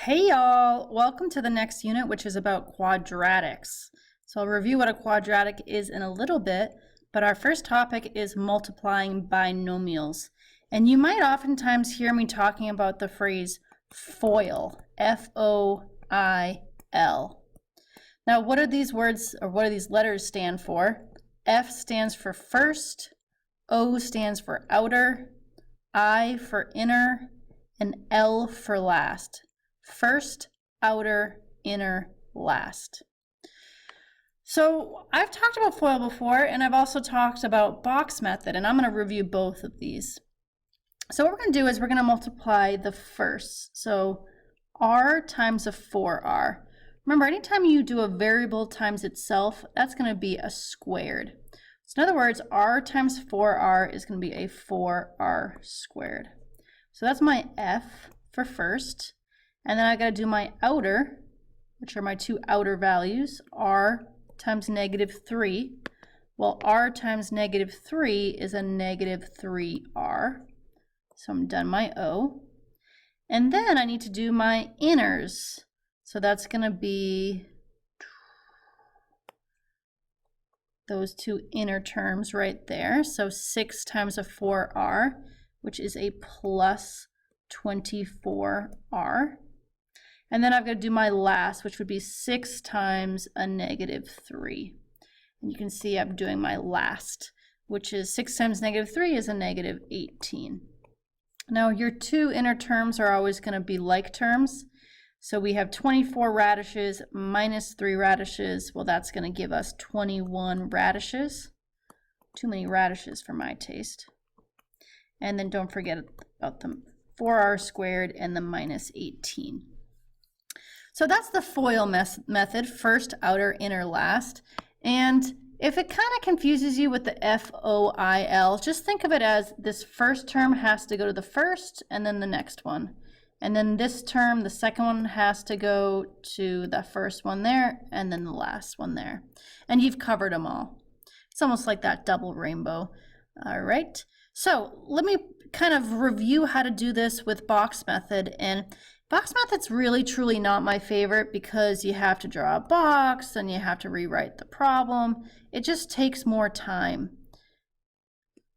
Hey y'all, welcome to the next unit, which is about quadratics. So I'll review what a quadratic is in a little bit, but our first topic is multiplying binomials. And you might oftentimes hear me talking about the phrase FOIL, F-O-I-L. Now, what do these words, or what do these letters stand for? F stands for first, O stands for outer, I for inner, and L for last. First, outer, inner, last. So I've talked about FOIL before, and I've also talked about box method, and I'm going to review both of these. So what we're going to do is we're going to multiply the first. So r times a 4r. Remember, anytime you do a variable times itself, that's going to be a squared. So in other words, r times 4r is going to be a 4r squared. So that's my f for first. And then I got to do my outer, which are my two outer values, r times -3. Well, r times -3 is a -3r. So I'm done my O. And then I need to do my inners. So that's going to be those two inner terms right there. So 6 times a 4r, which is a plus 24r. And then I've got to do my last, which would be 6 times a -3. And you can see I'm doing my last, which is 6 times -3 is a -18. Now your two inner terms are always going to be like terms. So we have 24 radishes minus 3 radishes. Well, that's going to give us 21 radishes. Too many radishes for my taste. And then don't forget about the 4r squared and the -18. So that's the FOIL method, first, outer, inner, last. And if it kind of confuses you with the FOIL, just think of it as this first term has to go to the first and then the next one. And then this term, the second one, has to go to the first one there and then the last one there. And you've covered them all. It's almost like that double rainbow. All right. So let me kind of review how to do this with box method. And box method's really truly not my favorite because you have to draw a box and you have to rewrite the problem. It just takes more time.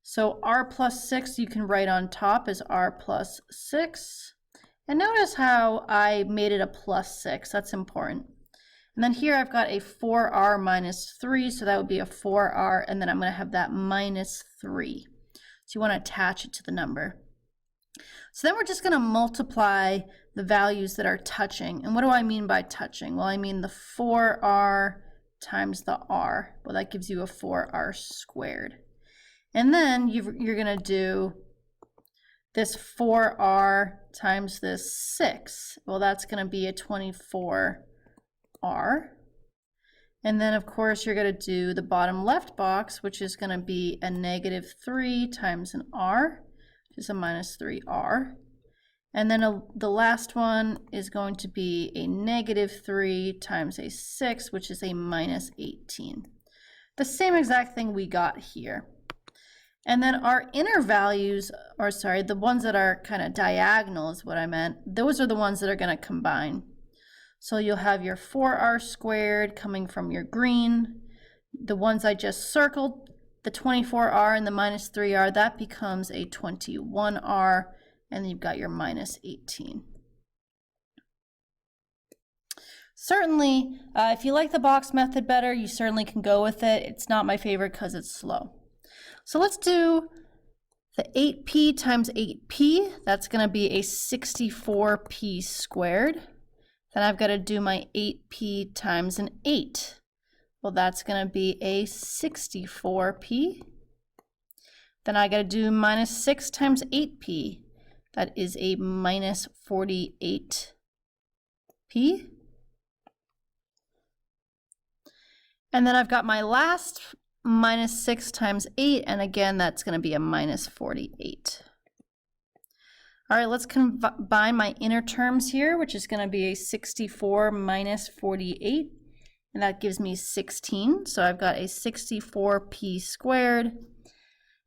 So r plus 6 you can write on top as r plus 6. And notice how I made it a plus 6. That's important. And then here I've got a 4r minus 3, so that would be a 4r, and then I'm going to have that minus 3. So you want to attach it to the number. So then we're just going to multiply the values that are touching. And what do I mean by touching? Well, I mean the 4r times the r. Well, that gives you a 4r squared. And then you're going to do this 4r times this 6. Well, that's going to be a 24r. And then, of course, you're going to do the bottom left box, which is going to be a -3 times an r, which is a -3r. And then the last one is going to be a -3 times a 6, which is a -18. The same exact thing we got here. And then our inner values, or sorry, the ones that are kind of diagonal is what I meant, those are the ones that are going to combine. So you'll have your 4r squared coming from your green. The ones I just circled, the 24r and the -3r, that becomes a 21r, and then you've got your -18. Certainly, if you like the box method better, you certainly can go with it. It's not my favorite because it's slow. So let's do the 8p times 8p. That's going to be a 64p squared. Then I've got to do my 8p times an 8. Well, that's going to be a 64p. Then I got to do minus 6 times 8p. That is a minus 48p. And then I've got my last minus 6 times 8, and again, that's going to be a minus 48. All right, let's combine my inner terms here, which is going to be a 64 minus 48, and that gives me 16. So I've got a 64p squared,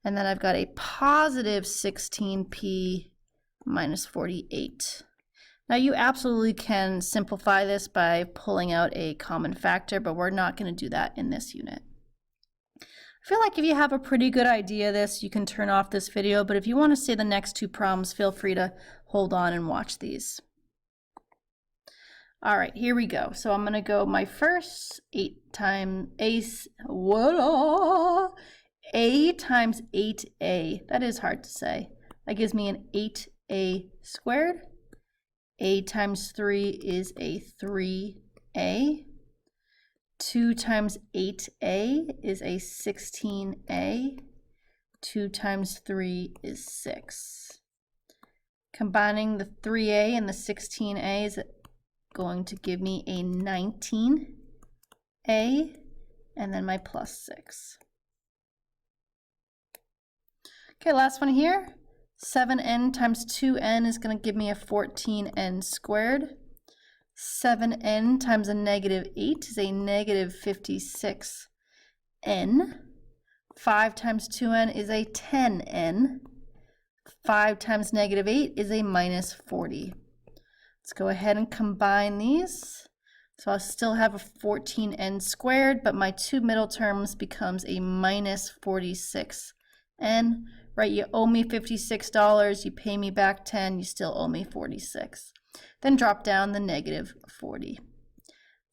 and then I've got a positive 16p minus 48. Now you absolutely can simplify this by pulling out a common factor, but we're not going to do that in this unit. I feel like if you have a pretty good idea of this, you can turn off this video, but if you want to see the next two problems, feel free to hold on and watch these. All right, here we go. So I'm going to go my first a times 8a. That is hard to say. That gives me an 8a squared. A times 3 is a 3a. 2 times 8a is a 16a. 2 times 3 is 6. Combining the 3a and the 16a is going to give me a 19a, and then my plus 6. Okay, last one here. 7n times 2n is going to give me a 14n squared. 7n times a negative 8 is a negative 56n. 5 times 2n is a 10n. 5 times negative 8 is a minus 40. Let's go ahead and combine these. So I'll still have a 14n squared, but my two middle terms becomes a minus 46n. Right, you owe me $56, you pay me back 10, you still owe me 46. Then drop down the negative 40.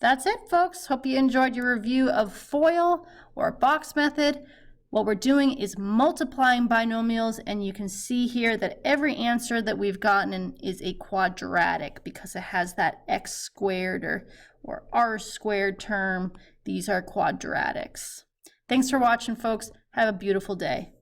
That's it, folks. Hope you enjoyed your review of FOIL or box method. What we're doing is multiplying binomials, and you can see here that every answer that we've gotten is a quadratic because it has that x squared or r squared term. These are quadratics. Thanks for watching, folks. Have a beautiful day.